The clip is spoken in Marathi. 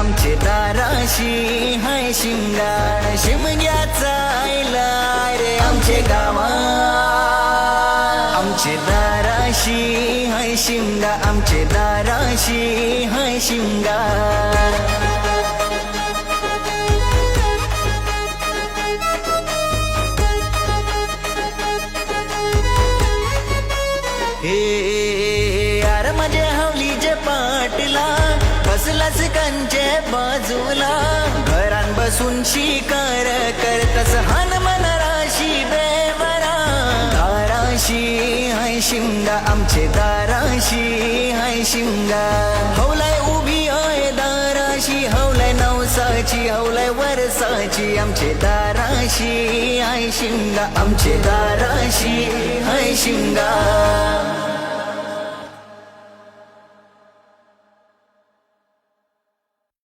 आमचे दाराशी हाय शिंगार शिमग्याचा आयला रे आमचे गावा आमचे दाराशी हाय शिंगा आमचे दाराशी हाय शिंगार हे यार माझ्या हवलीच्या पाटला बसलास कंचे बाजूला घरान बसून शिकार करतस हान मन राशी बेवरा दाराशी हाय शिंगा आमचे दाराशी हाय शिंगा हवलाय उभी आहे दाराशी हवलाय नवसाची हवलाय वरसाची आमचे दाराशी हाय शिंगा आमचे दाराशी हाय शिंगा